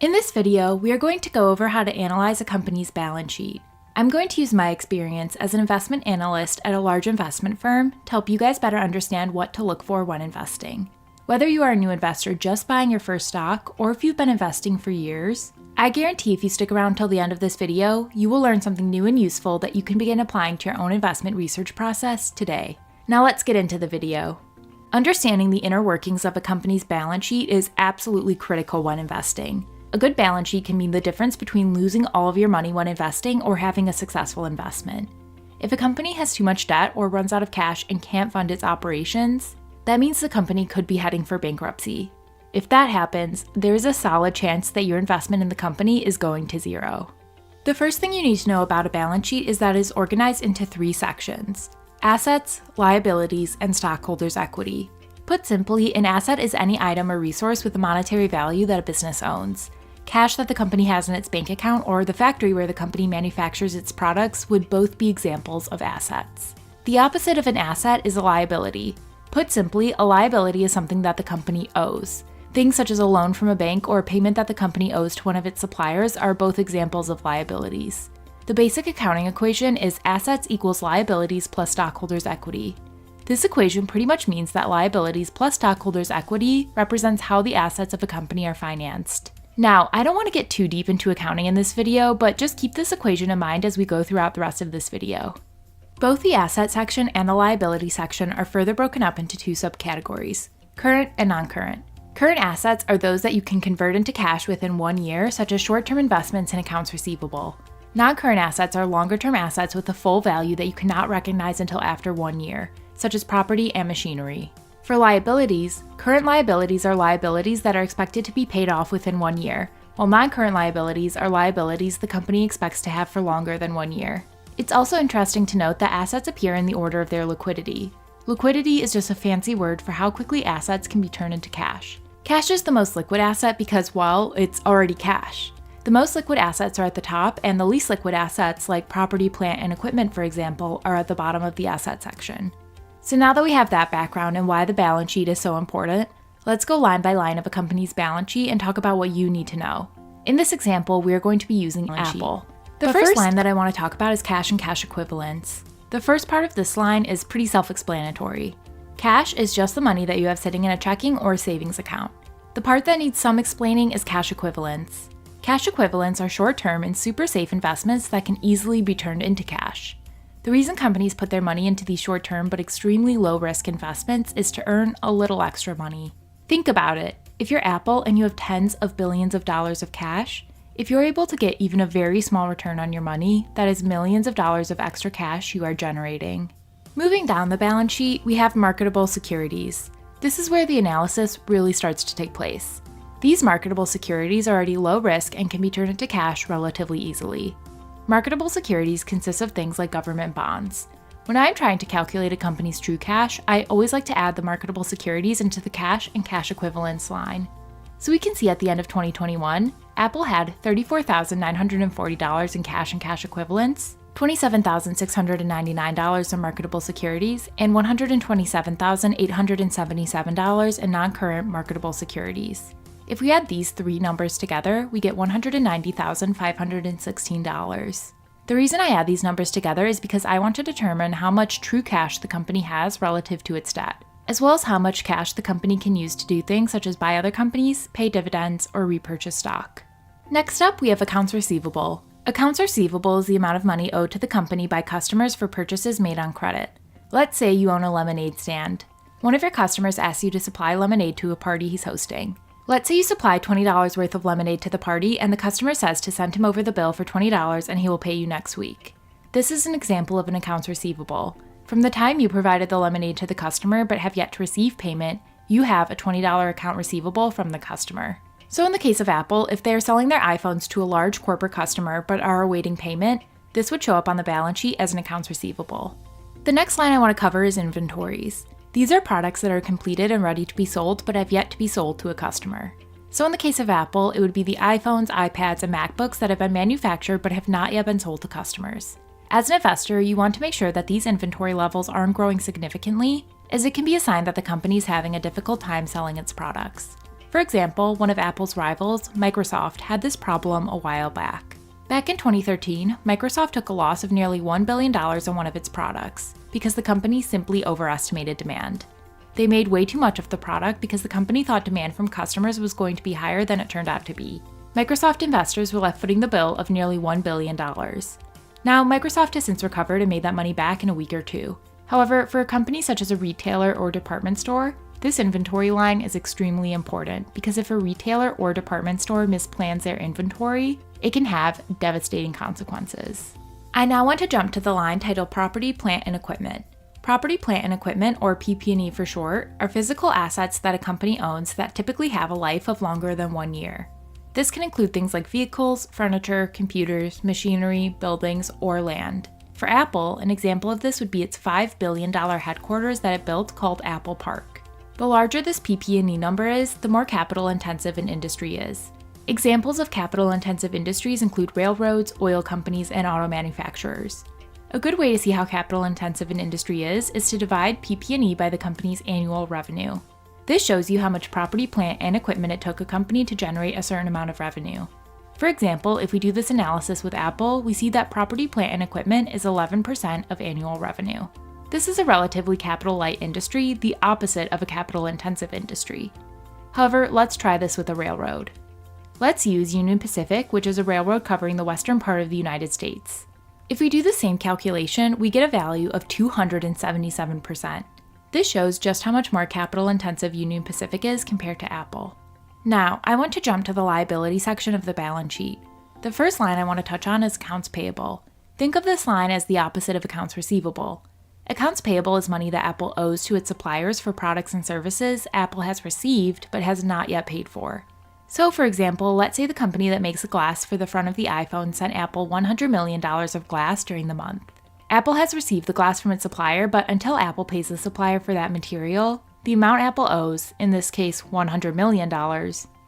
In this video, we are going to go over how to analyze a company's balance sheet. I'm going to use my experience as an investment analyst at a large investment firm to help you guys better understand what to look for when investing. Whether you are a new investor just buying your first stock, or if you've been investing for years, I guarantee if you stick around till the end of this video, you will learn something new and useful that you can begin applying to your own investment research process today. Now let's get into the video. Understanding the inner workings of a company's balance sheet is absolutely critical when investing. A good balance sheet can mean the difference between losing all of your money when investing or having a successful investment. If a company has too much debt or runs out of cash and can't fund its operations, that means the company could be heading for bankruptcy. If that happens, there is a solid chance that your investment in the company is going to zero. The first thing you need to know about a balance sheet is that it is organized into 3 sections: assets, liabilities, and stockholders' equity. Put simply, an asset is any item or resource with a monetary value that a business owns. Cash that the company has in its bank account or the factory where the company manufactures its products would both be examples of assets. The opposite of an asset is a liability. Put simply, a liability is something that the company owes. Things such as a loan from a bank or a payment that the company owes to one of its suppliers are both examples of liabilities. The basic accounting equation is assets equals liabilities plus stockholders' equity. This equation pretty much means that liabilities plus stockholders' equity represents how the assets of a company are financed. Now, I don't want to get too deep into accounting in this video, but just keep this equation in mind as we go throughout the rest of this video. Both the asset section and the liability section are further broken up into 2 subcategories: current and non-current. Current assets are those that you can convert into cash within 1 year, such as short-term investments and accounts receivable. Non-current assets are longer-term assets with a full value that you cannot recognize until after 1 year, such as property and machinery. For liabilities, current liabilities are liabilities that are expected to be paid off within 1 year, while non-current liabilities are liabilities the company expects to have for longer than 1 year. It's also interesting to note that assets appear in the order of their liquidity. Liquidity is just a fancy word for how quickly assets can be turned into cash. Cash is the most liquid asset because, well, it's already cash. The most liquid assets are at the top, and the least liquid assets, like property, plant, and equipment, for example, are at the bottom of the asset section. So now that we have that background and why the balance sheet is so important, let's go line by line of a company's balance sheet and talk about what you need to know. In this example, we are going to be using Apple. The first line that I want to talk about is cash and cash equivalents. The first part of this line is pretty self-explanatory. Cash is just the money that you have sitting in a checking or savings account. The part that needs some explaining is cash equivalents. Cash equivalents are short-term and super safe investments that can easily be turned into cash. The reason companies put their money into these short-term but extremely low-risk investments is to earn a little extra money. Think about it. If you're Apple and you have tens of billions of dollars of cash, if you're able to get even a very small return on your money, that is millions of dollars of extra cash you are generating. Moving down the balance sheet, we have marketable securities. This is where the analysis really starts to take place. These marketable securities are already low risk and can be turned into cash relatively easily. Marketable securities consist of things like government bonds. When I'm trying to calculate a company's true cash, I always like to add the marketable securities into the cash and cash equivalents line. So we can see at the end of 2021, Apple had $34,940 in cash and cash equivalents, $27,699 in marketable securities, and $127,877 in non-current marketable securities. If we add these 3 numbers together, we get $190,516. The reason I add these numbers together is because I want to determine how much true cash the company has relative to its debt, as well as how much cash the company can use to do things such as buy other companies, pay dividends, or repurchase stock. Next up, we have accounts receivable. Accounts receivable is the amount of money owed to the company by customers for purchases made on credit. Let's say you own a lemonade stand. One of your customers asks you to supply lemonade to a party he's hosting. Let's say you supply $20 worth of lemonade to the party and the customer says to send him over the bill for $20 and he will pay you next week. This is an example of an accounts receivable. From the time you provided the lemonade to the customer but have yet to receive payment, you have a $20 account receivable from the customer. So in the case of Apple, if they are selling their iPhones to a large corporate customer but are awaiting payment, this would show up on the balance sheet as an accounts receivable. The next line I want to cover is inventories. These are products that are completed and ready to be sold but have yet to be sold to a customer. So in the case of Apple, it would be the iPhones, iPads, and MacBooks that have been manufactured but have not yet been sold to customers. As an investor, you want to make sure that these inventory levels aren't growing significantly, as it can be a sign that the company is having a difficult time selling its products. For example, one of Apple's rivals, Microsoft, had this problem a while back. Back in 2013, Microsoft took a loss of nearly $1 billion on one of its products because the company simply overestimated demand. They made way too much of the product because the company thought demand from customers was going to be higher than it turned out to be. Microsoft investors were left footing the bill of nearly $1 billion. Now, Microsoft has since recovered and made that money back in a week or two. However, for a company such as a retailer or department store, this inventory line is extremely important because if a retailer or department store misplans their inventory, it can have devastating consequences. I now want to jump to the line titled Property, Plant, and Equipment. Property, plant, and equipment, or PP&E for short, are physical assets that a company owns that typically have a life of longer than 1 year. This can include things like vehicles, furniture, computers, machinery, buildings, or land. For Apple, an example of this would be its $5 billion headquarters that it built called Apple Park. The larger this PP&E number is, the more capital-intensive an industry is. Examples of capital-intensive industries include railroads, oil companies, and auto manufacturers. A good way to see how capital-intensive an industry is to divide PP&E by the company's annual revenue. This shows you how much property, plant, and equipment it took a company to generate a certain amount of revenue. For example, if we do this analysis with Apple, we see that property, plant, and equipment is 11% of annual revenue. This is a relatively capital-light industry, the opposite of a capital-intensive industry. However, let's try this with a railroad. Let's use Union Pacific, which is a railroad covering the western part of the United States. If we do the same calculation, we get a value of 277%. This shows just how much more capital-intensive Union Pacific is compared to Apple. Now, I want to jump to the liability section of the balance sheet. The first line I want to touch on is accounts payable. Think of this line as the opposite of accounts receivable. Accounts payable is money that Apple owes to its suppliers for products and services Apple has received but has not yet paid for. So, for example, let's say the company that makes the glass for the front of the iPhone sent Apple $100 million of glass during the month. Apple has received the glass from its supplier, but until Apple pays the supplier for that material, the amount Apple owes, in this case $100 million,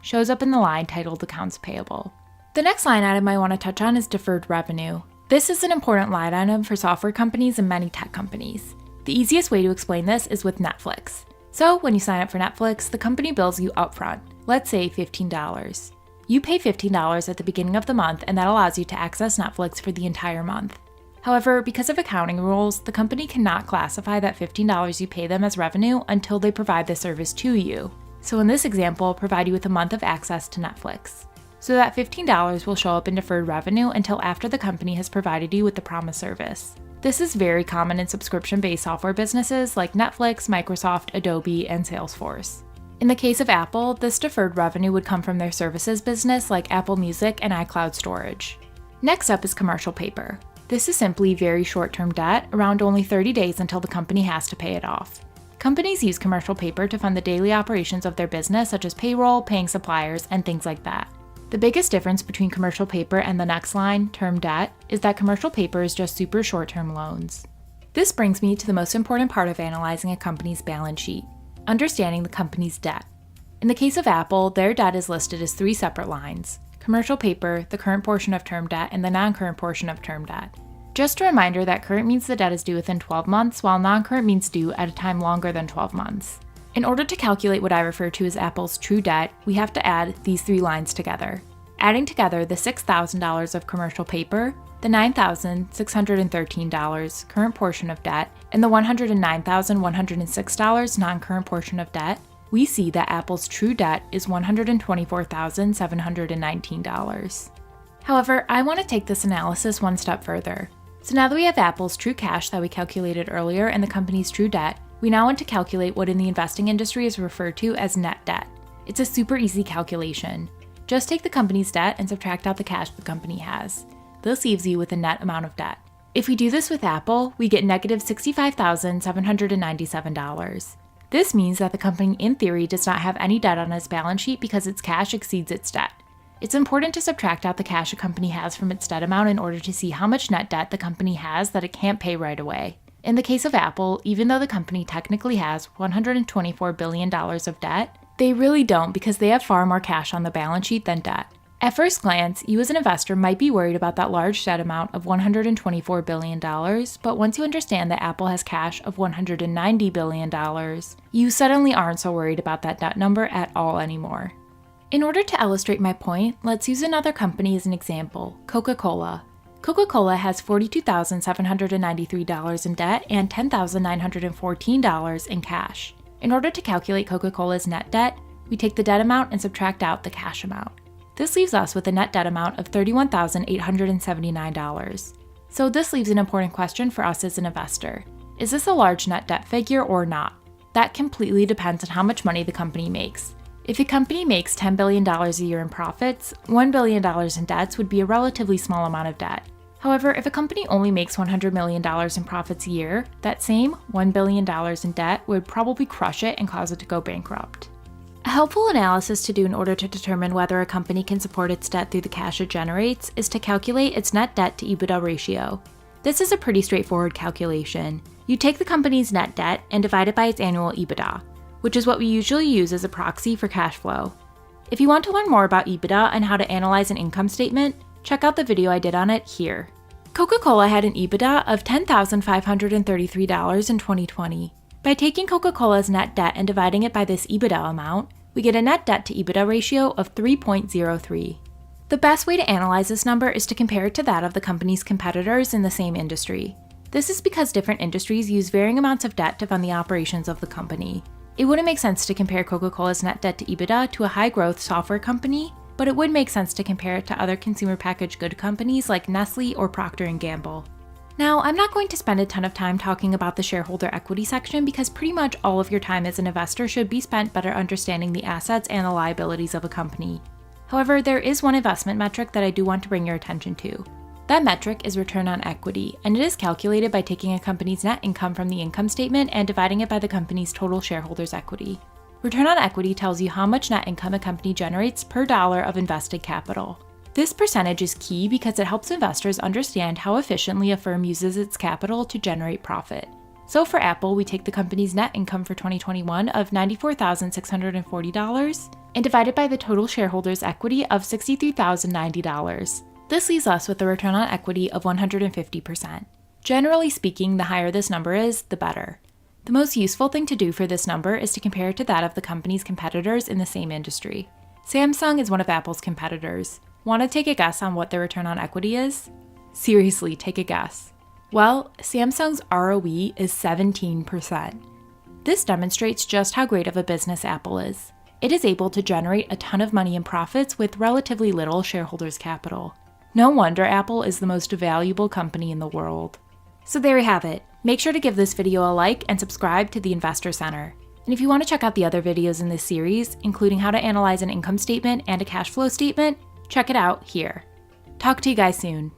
shows up in the line titled Accounts Payable. The next line item I want to touch on is deferred revenue. This is an important line item for software companies and many tech companies. The easiest way to explain this is with Netflix. So, when you sign up for Netflix, the company bills you upfront, let's say $15. You pay $15 at the beginning of the month, and that allows you to access Netflix for the entire month. However, because of accounting rules, the company cannot classify that $15 you pay them as revenue until they provide the service to you. So in this example, provide you with a month of access to Netflix. So that $15 will show up in deferred revenue until after the company has provided you with the promised service. This is very common in subscription-based software businesses like Netflix, Microsoft, Adobe, and Salesforce. In the case of Apple, this deferred revenue would come from their services business like Apple Music and iCloud storage. Next up is commercial paper. This is simply very short-term debt, around only 30 days until the company has to pay it off. Companies use commercial paper to fund the daily operations of their business, such as payroll, paying suppliers, and things like that. The biggest difference between commercial paper and the next line, term debt, is that commercial paper is just super short-term loans. This brings me to the most important part of analyzing a company's balance sheet, understanding the company's debt. In the case of Apple, their debt is listed as 3 separate lines: commercial paper, the current portion of term debt, and the non-current portion of term debt. Just a reminder that current means the debt is due within 12 months, while non-current means due at a time longer than 12 months. In order to calculate what I refer to as Apple's true debt, we have to add these 3 lines together. Adding together the $6,000 of commercial paper, the $9,613 current portion of debt, and the $109,106 non-current portion of debt, we see that Apple's true debt is $124,719. However, I want to take this analysis one step further. So now that we have Apple's true cash that we calculated earlier and the company's true debt, we now want to calculate what in the investing industry is referred to as net debt. It's a super easy calculation. Just take the company's debt and subtract out the cash the company has. This leaves you with a net amount of debt. If we do this with Apple, we get negative $65,797. This means that the company in theory does not have any debt on its balance sheet because its cash exceeds its debt. It's important to subtract out the cash a company has from its debt amount in order to see how much net debt the company has that it can't pay right away. In the case of Apple, even though the company technically has $124 billion of debt, they really don't because they have far more cash on the balance sheet than debt. At first glance, you as an investor might be worried about that large debt amount of $124 billion, but once you understand that Apple has cash of $190 billion, you suddenly aren't so worried about that debt number at all anymore. In order to illustrate my point, let's use another company as an example, Coca-Cola. Coca-Cola has $42,793 in debt and $10,914 in cash. In order to calculate Coca-Cola's net debt, we take the debt amount and subtract out the cash amount. This leaves us with a net debt amount of $31,879. So this leaves an important question for us as an investor. Is this a large net debt figure or not? That completely depends on how much money the company makes. If a company makes $10 billion a year in profits, $1 billion in debts would be a relatively small amount of debt. However, if a company only makes $100 million in profits a year, that same $1 billion in debt would probably crush it and cause it to go bankrupt. A helpful analysis to do in order to determine whether a company can support its debt through the cash it generates is to calculate its net debt to EBITDA ratio. This is a pretty straightforward calculation. You take the company's net debt and divide it by its annual EBITDA, which is what we usually use as a proxy for cash flow. If you want to learn more about EBITDA and how to analyze an income statement, check out the video I did on it here. Coca-Cola had an EBITDA of $10,533 in 2020. By taking Coca-Cola's net debt and dividing it by this EBITDA amount, we get a net debt to EBITDA ratio of 3.03. The best way to analyze this number is to compare it to that of the company's competitors in the same industry. This is because different industries use varying amounts of debt to fund the operations of the company. It wouldn't make sense to compare Coca-Cola's net debt to EBITDA to a high-growth software company, but it would make sense to compare it to other consumer packaged good companies like Nestle or Procter & Gamble. Now, I'm not going to spend a ton of time talking about the shareholder equity section because pretty much all of your time as an investor should be spent better understanding the assets and the liabilities of a company. However, there is one investment metric that I do want to bring your attention to. That metric is return on equity, and it is calculated by taking a company's net income from the income statement and dividing it by the company's total shareholders' equity. Return on equity tells you how much net income a company generates per dollar of invested capital. This percentage is key because it helps investors understand how efficiently a firm uses its capital to generate profit. So for Apple, we take the company's net income for 2021 of $94,640 and divide it by the total shareholders' equity of $63,090. This leaves us with a return on equity of 150%. Generally speaking, the higher this number is, the better. The most useful thing to do for this number is to compare it to that of the company's competitors in the same industry. Samsung is one of Apple's competitors. Want to take a guess on what their return on equity is? Seriously, take a guess. Well, Samsung's ROE is 17%. This demonstrates just how great of a business Apple is. It is able to generate a ton of money in profits with relatively little shareholders' capital. No wonder Apple is the most valuable company in the world. So there you have it. Make sure to give this video a like and subscribe to the Investor Center. And if you want to check out the other videos in this series, including how to analyze an income statement and a cash flow statement, check it out here. Talk to you guys soon.